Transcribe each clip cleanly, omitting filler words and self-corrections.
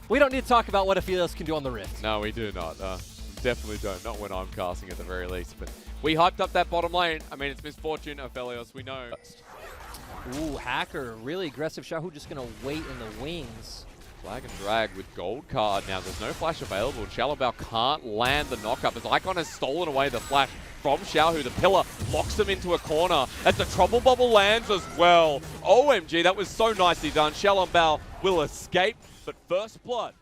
We don't need to talk about what Aphelios can do on the Rift. No, we do not. Definitely don't. Not when I'm casting at the very least. But we hyped up that bottom lane. I mean, it's Misfortune, Aphelios, we know. Ooh, Hacker, really aggressive. Shahu just going to wait in the wings. Flag and drag with gold card. Now, there's no flash available. Shalabao can't land the knockup as Icon has stolen away the flash from Xiaohu. The pillar locks him into a corner as the trouble bubble lands as well. OMG, that was so nicely done. Shalabao will escape, but first blood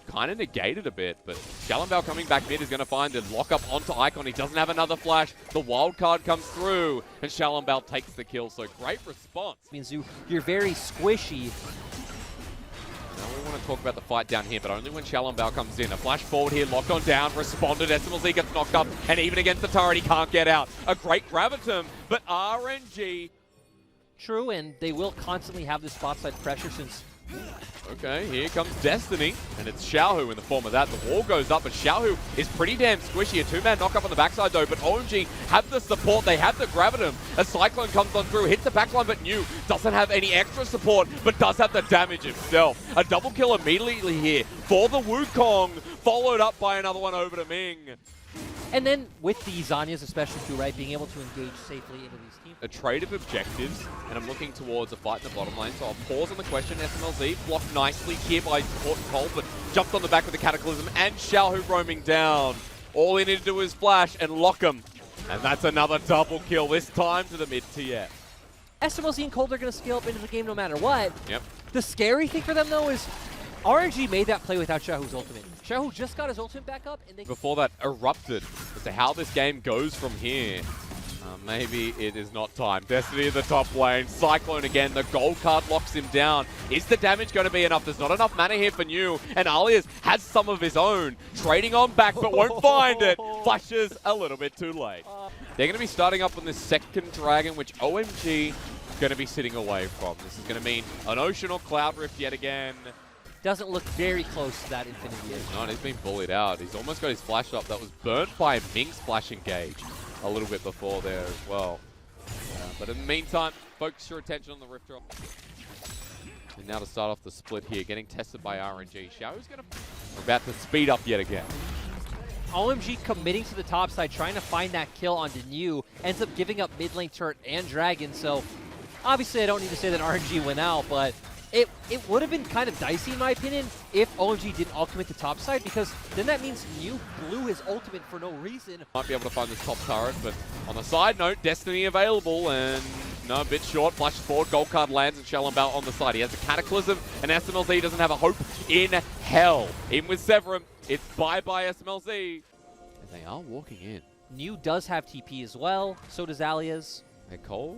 kind of negated a bit, but Shalabao coming back mid is going to find a lockup onto Icon. He doesn't have another flash. The wild card comes through, and Shalabao takes the kill, so great response. Means you're very squishy. Now we want to talk about the fight down here, but only when Shalabao comes in. A flash forward here, locked on down, responded. SMLZ gets knocked up, and even against the turret, he can't get out. A great gravitum, but RNG. True, and they will constantly have this spot side pressure since... Okay, here comes Destiny, and it's Xiaohu in the form of that. The wall goes up, but Xiaohu is pretty damn squishy. A two-man knock-up on the backside, though, but OMG have the support. They have the gravitum. A Cyclone comes on through, hits the backline, but New doesn't have any extra support, but does have the damage himself. A double kill immediately here for the Wukong, followed up by another one over to Ming. And then with the Zanyas especially too, right, being able to engage safely into these teams. A trade of objectives, and I'm looking towards a fight in the bottom lane, so I'll pause on the question. SMLZ blocked nicely here by Cole, but jumped on the back with the Cataclysm, and Xiaohu roaming down. All he needed to do is flash and lock him. And that's another double kill, this time to the mid-tier. SMLZ and Cold are going to scale up into the game no matter what. Yep. The scary thing for them, though, is RNG made that play without Xiaohu's ultimate. Xiaohu just got his ultimate back up, and they... Before that erupted as to how this game goes from here. Maybe it is not time. Destiny in the top lane. Cyclone again. The gold card locks him down. Is the damage going to be enough? There's not enough mana here for New. And Alias has some of his own. Trading on back, but won't find it. Flashes a little bit too late. They're going to be starting up on this second dragon, which OMG is going to be sitting away from. This is going to mean an Ocean or Cloud Rift yet again. Doesn't look very close to that Infinity Edge. No, he's been bullied out. He's almost got his flash up. That was burnt by Ming's flash engage a little bit before there as well. But in the meantime, focus your attention on the Rift drop. And now to start off the split here, getting tested by RNG. Xiaohu's about to speed up yet again. OMG committing to the top side, trying to find that kill onto New, ends up giving up mid lane turret and dragon. So obviously I don't need to say that RNG went out, but it would have been kind of dicey in my opinion if OMG didn't all commit to top side, because then that means New blew his ultimate for no reason. Might be able to find this top turret, but on the side note, Destiny available, and no, a bit short, flashes forward, gold card lands, and Shalabao on the side. He has a Cataclysm, and SMLZ doesn't have a hope in hell. Even with Severum, it's bye-bye SMLZ. And they are walking in. New does have TP as well, so does Alias. They're Cole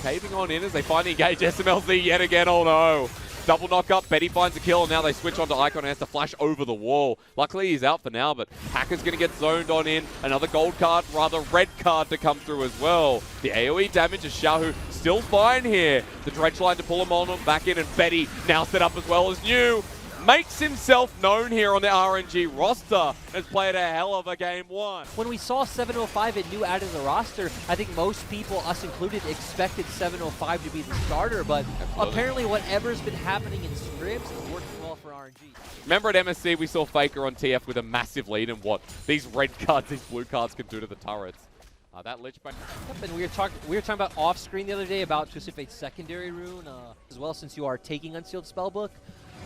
caving on in as they finally engage SMLZ yet again. Oh no. Double knock up. Betty finds a kill, and now they switch onto Icon and has to flash over the wall. Luckily, he's out for now, but Hacker's going to get zoned on in. Another gold card, rather red card to come through as well. The AoE damage is Xiaohu still fine here. The dredge line to pull him on back in, and Betty now set up as well as New. Makes himself known here on the RNG roster. Has played a hell of a game one. When we saw 705 and New added to the roster, I think most people, us included, expected 705 to be the starter, but apparently whatever's been happening in scripts is working well for RNG. Remember at MSC we saw Faker on TF with a massive lead and what these red cards, these blue cards can do to the turrets. That Lich back. Yep, and we were talking about off screen the other day about Twisted Fate's secondary rune as well, since you are taking Unsealed Spellbook.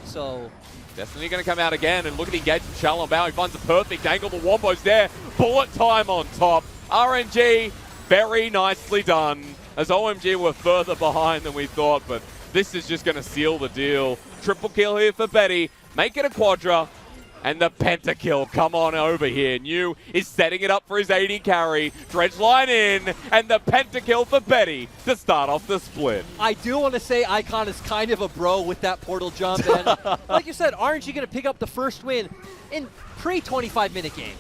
So Destiny going to come out again, and look at the engage from Shalabao. He finds the perfect angle. The Wombo's there. Bullet time on top. RNG, very nicely done. As OMG were further behind than we thought, but this is just going to seal the deal. Triple kill here for Betty. Make it a quadra. And the pentakill, come on over here. New is setting it up for his 80 carry. Dredge line in, and the pentakill for Betty to start off the split. I do want to say Icon is kind of a bro with that portal jump. And like you said, RNG going to pick up the first win in pre-25-minute game.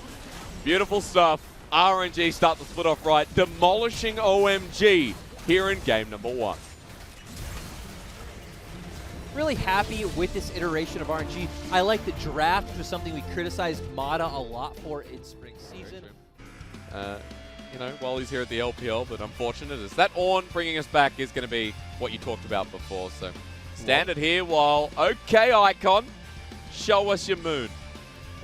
Beautiful stuff. RNG start the split off right, demolishing OMG here in game number one. Really happy with this iteration of RNG. I like the draft, which was something we criticized Mata a lot for in spring season. You know, while he's here at the LPL, but unfortunate is that Ornn bringing us back is going to be what you talked about before. So standard here while, okay, Icon. Show us your moon.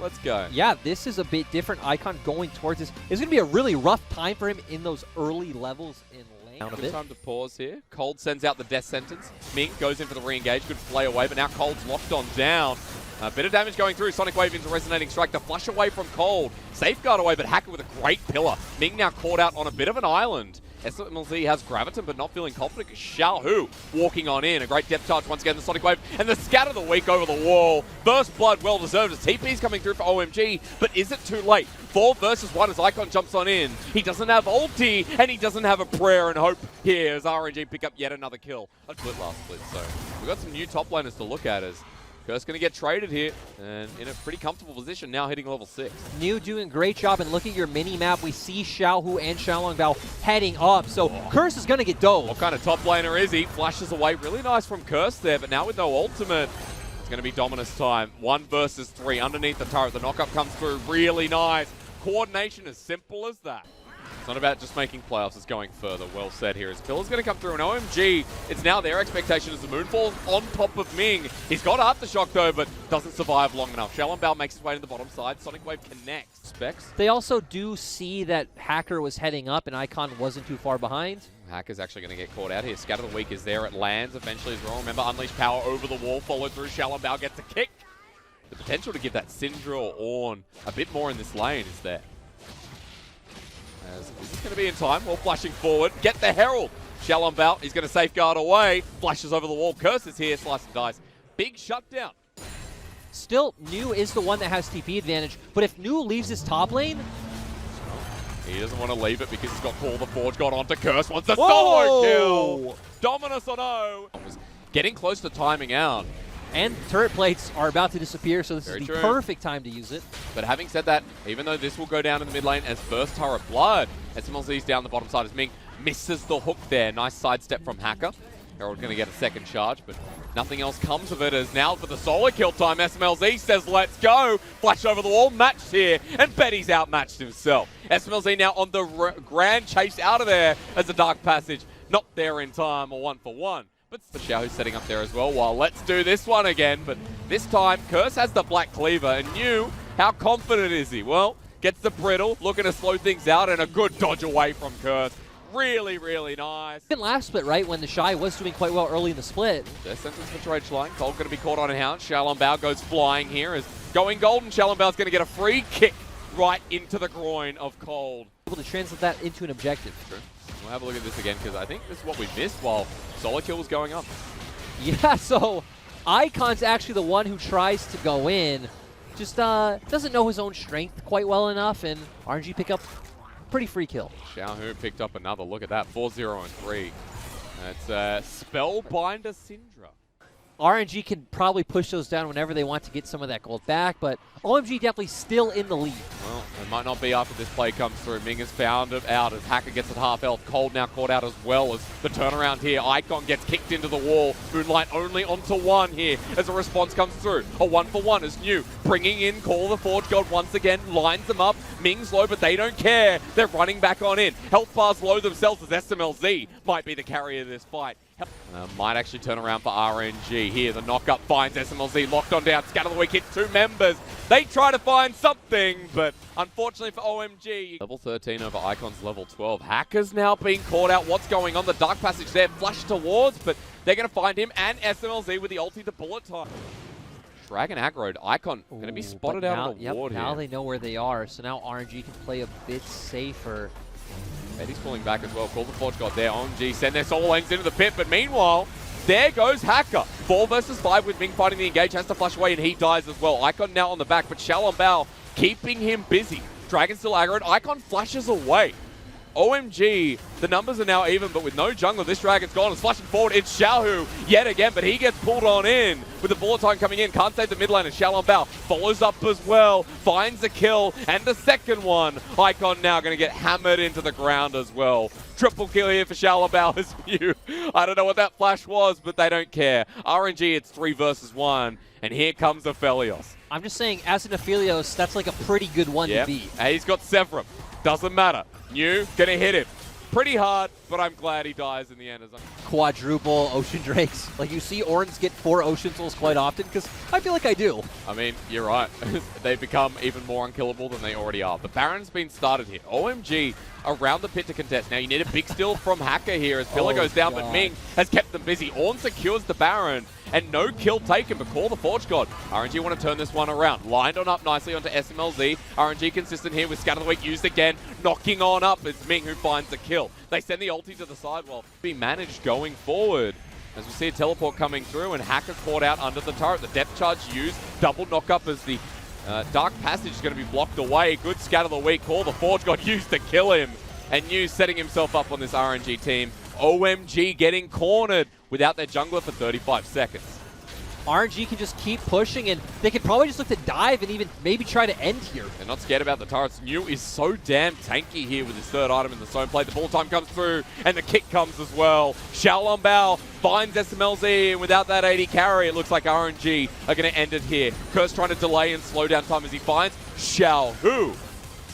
Let's go. Yeah, this is a bit different. Icon going towards this. It's going to be a really rough time for him in those early levels in lane. Good time to pause here. Cold sends out the death sentence. Mink goes in for the re-engage. Good play away, but now Cold's locked on down. A bit of damage going through. Sonic Wave into Resonating Strike. The flush away from Cold. Safeguard away, but Hacker with a great pillar. Ming now caught out on a bit of an island. SMLZ has Graviton, but not feeling confident. Xiaohu walking on in. A great depth charge once again. The Sonic Wave and the scatter the week over the wall. First blood, well deserved. As TP's coming through for OMG, but is it too late? 4 versus 1 as Icon jumps on in. He doesn't have ulti, and he doesn't have a prayer and hope here as RNG pick up yet another kill. A split last split, so we've got some new top laners to look at as Curse going to get traded here, and in a pretty comfortable position now hitting level 6. New doing a great job, and look at your mini-map. We see Xiaohu and Xiaolongbao heading up, so Curse is going to get dove. What kind of top laner is he? Flashes away really nice from Curse there, but now with no ultimate, it's going to be Dominus time. 1 versus 3 underneath the turret. The knockup comes through really nice. Coordination as simple as that. It's not about just making playoffs, it's going further. Well said here. As Pillar's going to come through, and OMG, it's now their expectation as the Moonfall on top of Ming. He's got Aftershock though, but doesn't survive long enough. Xiaolongbao makes his way to the bottom side. Sonic Wave connects. Specs. They also do see that Hacker was heading up and Icon wasn't too far behind. Hacker's actually going to get caught out here. Scatter the Weak is there. It lands eventually as well. Remember, Unleash Power over the wall, followed through. Xiaolongbao gets a kick. The potential to give that Syndra or Ornn a bit more in this lane is there. Is this going to be in time? Well, flashing forward. Get the Herald. Xiaolongbao, he's going to safeguard away. Flashes over the wall. Curse is here. Slice and dice. Big shutdown. Still, New is the one that has TP advantage. But if New leaves his top lane... He doesn't want to leave it because he's got Call the Forge. Got onto Curse. Wants a solo kill. Dominus on O. Was getting close to timing out. And turret plates are about to disappear, so this is the perfect time to use it. But having said that, even though this will go down in the mid lane as first turret blood, SMLZ's down the bottom side as Ming misses the hook there. Nice sidestep from Hacker. Herald going to get a second charge, but nothing else comes of it as now for the solo kill time, SMLZ says let's go. Flash over the wall, matched here, and Betty's outmatched himself. SMLZ now on the grand chase out of there as the Dark Passage. Not there in time, a 1-for-1. But Xiaohu's setting up there as well, while let's do this one again. But this time, Curse has the Black Cleaver, and New, how confident is he? Well, gets the Brittle, looking to slow things out, and a good dodge away from Curse. Really, really nice. In last split, right, when the Shy was doing quite well early in the split. Their sentence for trade line. Cold going to be caught on a hound. Xiaolongbao goes flying here as going golden. Xiaolongbao going to get a free kick right into the groin of Cold. Able to translate that into an objective. True. We'll have a look at this again because I think this is what we missed while solo kill was going on. Yeah, so Icon's actually the one who tries to go in. Just doesn't know his own strength quite well enough, and RNG pick up pretty free kill. Xiaohu picked up another. Look at that, 4-0 and 3. That's Spellbinder Syndra. RNG can probably push those down whenever they want to get some of that gold back, but OMG definitely still in the lead. Well, it might not be after this play comes through. Ming has found it out as Hacker gets at half health. Cold now caught out as well as the turnaround here. Icon gets kicked into the wall. Moonlight only onto 1 here as a response comes through. A 1-for-1 is New. Bringing in Call the Forge God once again. Lines them up. Ming's low, but they don't care. They're running back on in. Health bars low themselves as SMLZ might be the carrier of this fight. Might actually turn around for RNG here. The knockup finds SMLZ locked on down. Scatter the Weak hits 2 members. They try to find something, but unfortunately for OMG. Level 13 over Icon's level 12. Hacker's now being caught out. What's going on? The Dark Passage there flashed towards, but they're going to find him and SMLZ with the ulti to bullet time. Dragon aggroed. Icon going to be spotted out on the ward here. Now they know where they are, so now RNG can play a bit safer. Eddie's pulling back as well. Call the Forge God there. OMG send their solo lanes into the pit, but meanwhile, there goes Hacker. 4 versus 5 with Ming fighting the engage. Has to flush away and he dies as well. Icon now on the back, but Xiaolongbao keeping him busy. Dragon still aggroed. Icon flashes away. OMG, the numbers are now even, but with no jungler, this Dragon's gone. It's flashing forward. It's Xiaohu yet again, but he gets pulled on in with the bullet time coming in. Can't save the mid lane, and Xiaolongbao follows up as well. Finds a kill, and the second one. Icon now going to get hammered into the ground as well. Triple kill here for Xiaolongbao as Mew. I don't know what that flash was, but they don't care. RNG, it's 3 versus 1, and here comes Aphelios. I'm just saying, as an Aphelios, that's like a pretty good one to beat. And he's got Severum. Doesn't matter. New, gonna hit him. pretty hard, but I'm glad he dies in the end. Quadruple Ocean Drakes. Like, you see Orns get 4 Ocean Souls quite often, because I feel like I do. I mean, you're right. They've become even more unkillable than they already are. But Baron's been started here. OMG around the pit to contest. Now you need a big steal from Hacker here as Pillar goes down, but Ming has kept them busy. Orn secures the Baron, and no kill taken, but call the Forge God. RNG want to turn this one around. Lined on up nicely onto SMLZ. RNG consistent here with Scatter the Weak used again. Knocking on up is Ming who finds the kill. They send the ulti to the side while be managed going forward. As we see a teleport coming through and Hacker caught out under the turret. The depth charge used. Double knock up as the Dark Passage is going to be blocked away. Good Scatter the Weak call. The Forge God used to kill him. And New setting himself up on this RNG team. OMG getting cornered without their jungler for 35 seconds. RNG can just keep pushing, and they could probably just look to dive and even maybe try to end here. They're not scared about the turrets. New is so damn tanky here with his third item in the zone play. The ball time comes through, and the kick comes as well. Xiaolongbao finds SMLZ, and without that 80 carry, it looks like RNG are going to end it here. Curse trying to delay and slow down time as he finds Xiao Hu.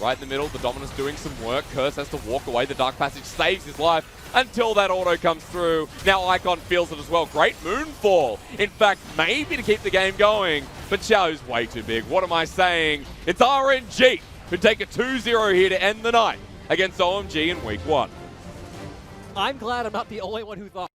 Right in the middle, the Dominus doing some work. Curse has to walk away. The Dark Passage saves his life until that auto comes through. Now Icon feels it as well. Great Moonfall. In fact, maybe to keep the game going, but Xiao's way too big. What am I saying? It's RNG who take a 2-0 here to end the night against OMG in Week 1. I'm glad I'm not the only one who thought